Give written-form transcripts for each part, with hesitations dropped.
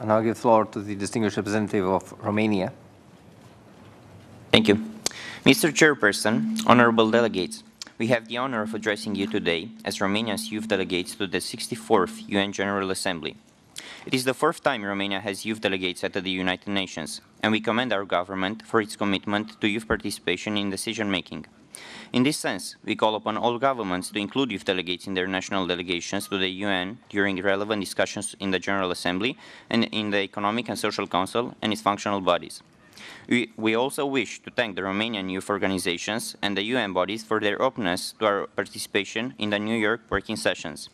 And I'll give the floor to the distinguished representative of Romania. Thank you. Mr. Chairperson, honorable delegates, we have the honor of addressing you today as Romania's youth delegates to the 64th UN General Assembly. It is the fourth time Romania has youth delegates at the United Nations, and we commend our government for its commitment to youth participation in decision-making. In this sense, we call upon all governments to include youth delegates in their national delegations to the UN during relevant discussions in the General Assembly and in the Economic and Social Council and its functional bodies. We also wish to thank the Romanian youth organizations and the UN bodies for their openness to our participation in the New York working sessions.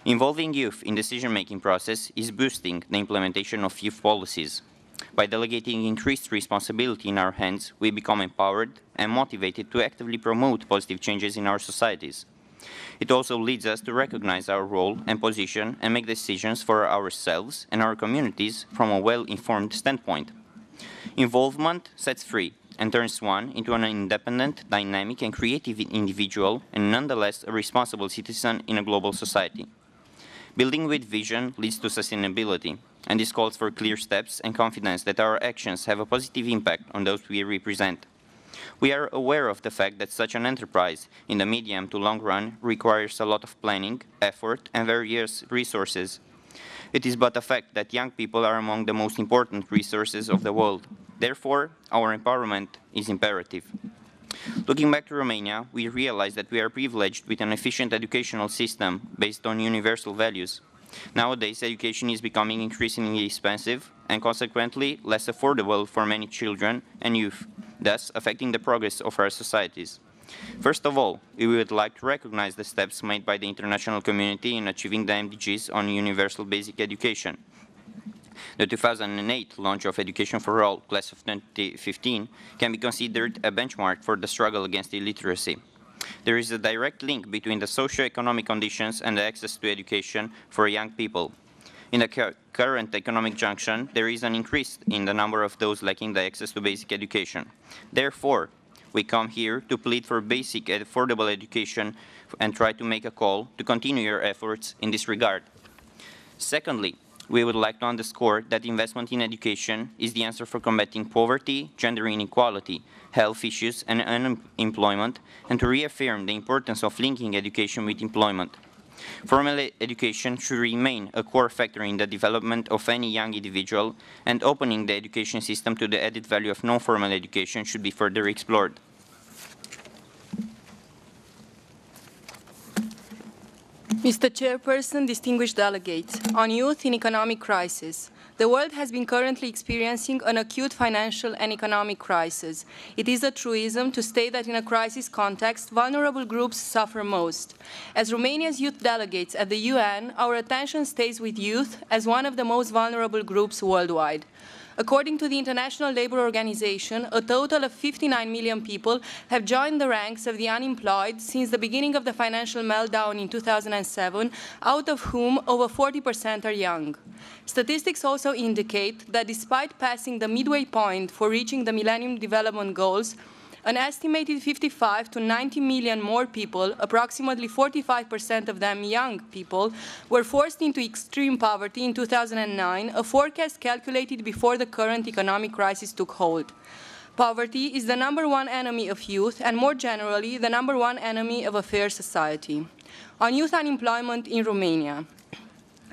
Involving youth in the decision-making process is boosting the implementation of youth policies. By delegating increased responsibility in our hands, we become empowered and motivated to actively promote positive changes in our societies. It also leads us to recognize our role and position and make decisions for ourselves and our communities from a well-informed standpoint. Involvement sets free and turns one into an independent, dynamic and creative individual and nonetheless a responsible citizen in a global society. Building with vision leads to sustainability, and this calls for clear steps and confidence that our actions have a positive impact on those we represent. We are aware of the fact that such an enterprise in the medium to long run requires a lot of planning, effort and various resources. It is but a fact that young people are among the most important resources of the world. Therefore, our empowerment is imperative. Looking back to Romania, we realize that we are privileged with an efficient educational system based on universal values. Nowadays, education is becoming increasingly expensive and consequently less affordable for many children and youth, thus affecting the progress of our societies. First of all, we would like to recognize the steps made by the international community in achieving the MDGs on universal basic education. The 2008 launch of Education for All, class of 2015, can be considered a benchmark for the struggle against illiteracy. There is a direct link between the socio-economic conditions and the access to education for young people. In the current economic junction, there is an increase in the number of those lacking the access to basic education. Therefore, we come here to plead for basic and affordable education and try to make a call to continue your efforts in this regard. Secondly, we would like to underscore that investment in education is the answer for combating poverty, gender inequality, health issues and unemployment, and to reaffirm the importance of linking education with employment. Formal education should remain a core factor in the development of any young individual, and opening the education system to the added value of non-formal education should be further explored. Mr. Chairperson, distinguished delegates, on youth in economic crisis. The world has been currently experiencing an acute financial and economic crisis. It is a truism to state that in a crisis context, vulnerable groups suffer most. As Romania's youth delegates at the UN, our attention stays with youth as one of the most vulnerable groups worldwide. According to the International Labour Organization, a total of 59 million people have joined the ranks of the unemployed since the beginning of the financial meltdown in 2007, out of whom over 40% are young. Statistics also indicate that despite passing the midway point for reaching the Millennium Development Goals, an estimated 55 to 90 million more people, approximately 45% of them young people, were forced into extreme poverty in 2009, a forecast calculated before the current economic crisis took hold. Poverty is the #1 enemy of youth and, more generally, the #1 enemy of a fair society. On youth unemployment in Romania.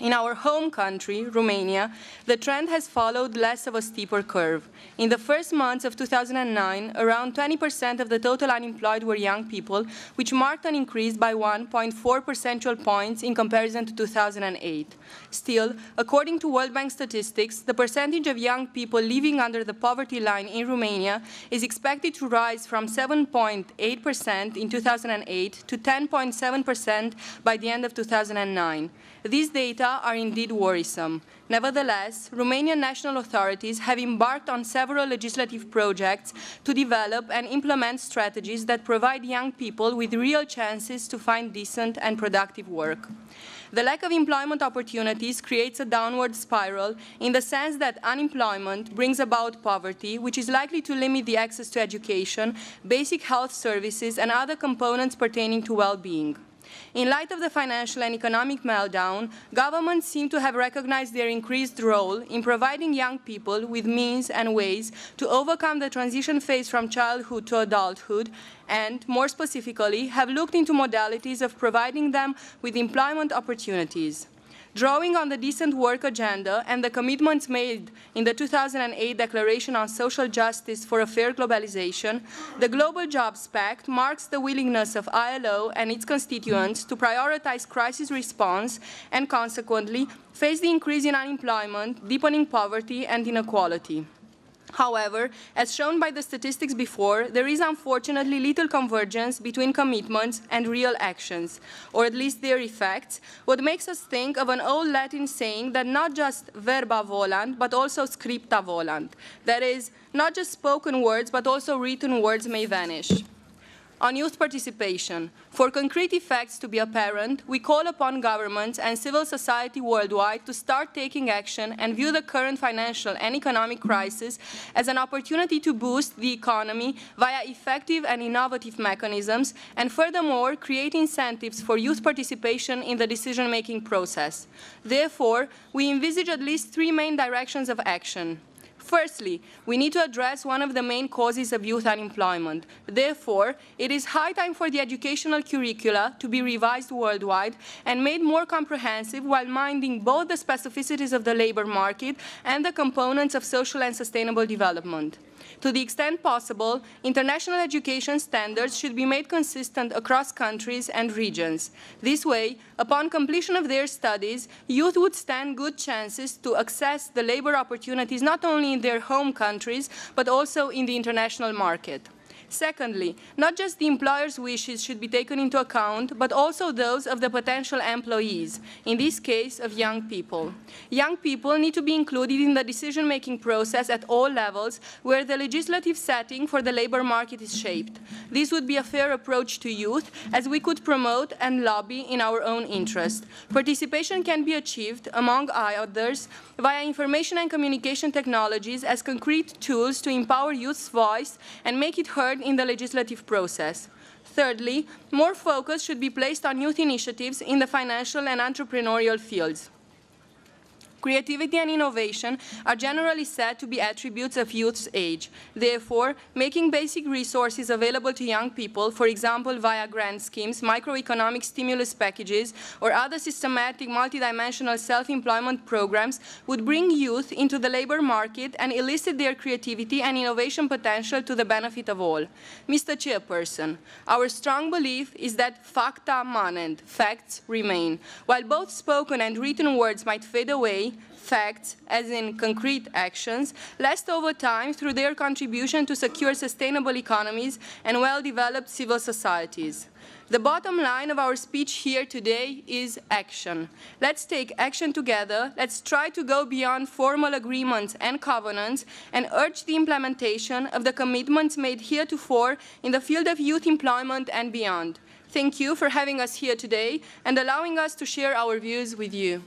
In our home country, Romania, the trend has followed less of a steeper curve. In the first months of 2009, around 20% of the total unemployed were young people, which marked an increase by 1.4 percentage points in comparison to 2008. Still, according to World Bank statistics, the percentage of young people living under the poverty line in Romania is expected to rise from 7.8% in 2008 to 10.7% by the end of 2009. These data are indeed worrisome. Nevertheless, Romanian national authorities have embarked on several legislative projects to develop and implement strategies that provide young people with real chances to find decent and productive work. The lack of employment opportunities creates a downward spiral in the sense that unemployment brings about poverty, which is likely to limit the access to education, basic health services, and other components pertaining to well-being. In light of the financial and economic meltdown, governments seem to have recognized their increased role in providing young people with means and ways to overcome the transition phase from childhood to adulthood, and, more specifically, have looked into modalities of providing them with employment opportunities. Drawing on the decent work agenda and the commitments made in the 2008 Declaration on Social Justice for a Fair Globalization, the Global Jobs Pact marks the willingness of ILO and its constituents to prioritize crisis response and, consequently, face the increase in unemployment, deepening poverty and inequality. However, as shown by the statistics before, there is unfortunately little convergence between commitments and real actions, or at least their effects, what makes us think of an old Latin saying that not just verba volant, but also scripta volant. That is, not just spoken words, but also written words may vanish. On youth participation, for concrete effects to be apparent, we call upon governments and civil society worldwide to start taking action and view the current financial and economic crisis as an opportunity to boost the economy via effective and innovative mechanisms, and furthermore, create incentives for youth participation in the decision-making process. Therefore, we envisage at least three main directions of action. Firstly, we need to address one of the main causes of youth unemployment. Therefore, it is high time for the educational curricula to be revised worldwide and made more comprehensive while minding both the specificities of the labor market and the components of social and sustainable development. To the extent possible, international education standards should be made consistent across countries and regions. This way, upon completion of their studies, youth would stand good chances to access the labor opportunities not only in their home countries, but also in the international market. Secondly, not just the employer's wishes should be taken into account, but also those of the potential employees, in this case of young people. Young people need to be included in the decision-making process at all levels where the legislative setting for the labor market is shaped. This would be a fair approach to youth, as we could promote and lobby in our own interest. Participation can be achieved, among others, via information and communication technologies as concrete tools to empower youth's voice and make it heard in the legislative process. Thirdly, more focus should be placed on youth initiatives in the financial and entrepreneurial fields. Creativity and innovation are generally said to be attributes of youth's age. Therefore, making basic resources available to young people, for example via grant schemes, microeconomic stimulus packages, or other systematic multidimensional self-employment programs would bring youth into the labor market and elicit their creativity and innovation potential to the benefit of all. Mr. Chairperson, our strong belief is that facta manent, facts remain. While both spoken and written words might fade away, facts, as in concrete actions, last over time through their contribution to secure sustainable economies and well-developed civil societies. The bottom line of our speech here today is action. Let's take action together. Let's try to go beyond formal agreements and covenants and urge the implementation of the commitments made heretofore in the field of youth employment and beyond. Thank you for having us here today and allowing us to share our views with you.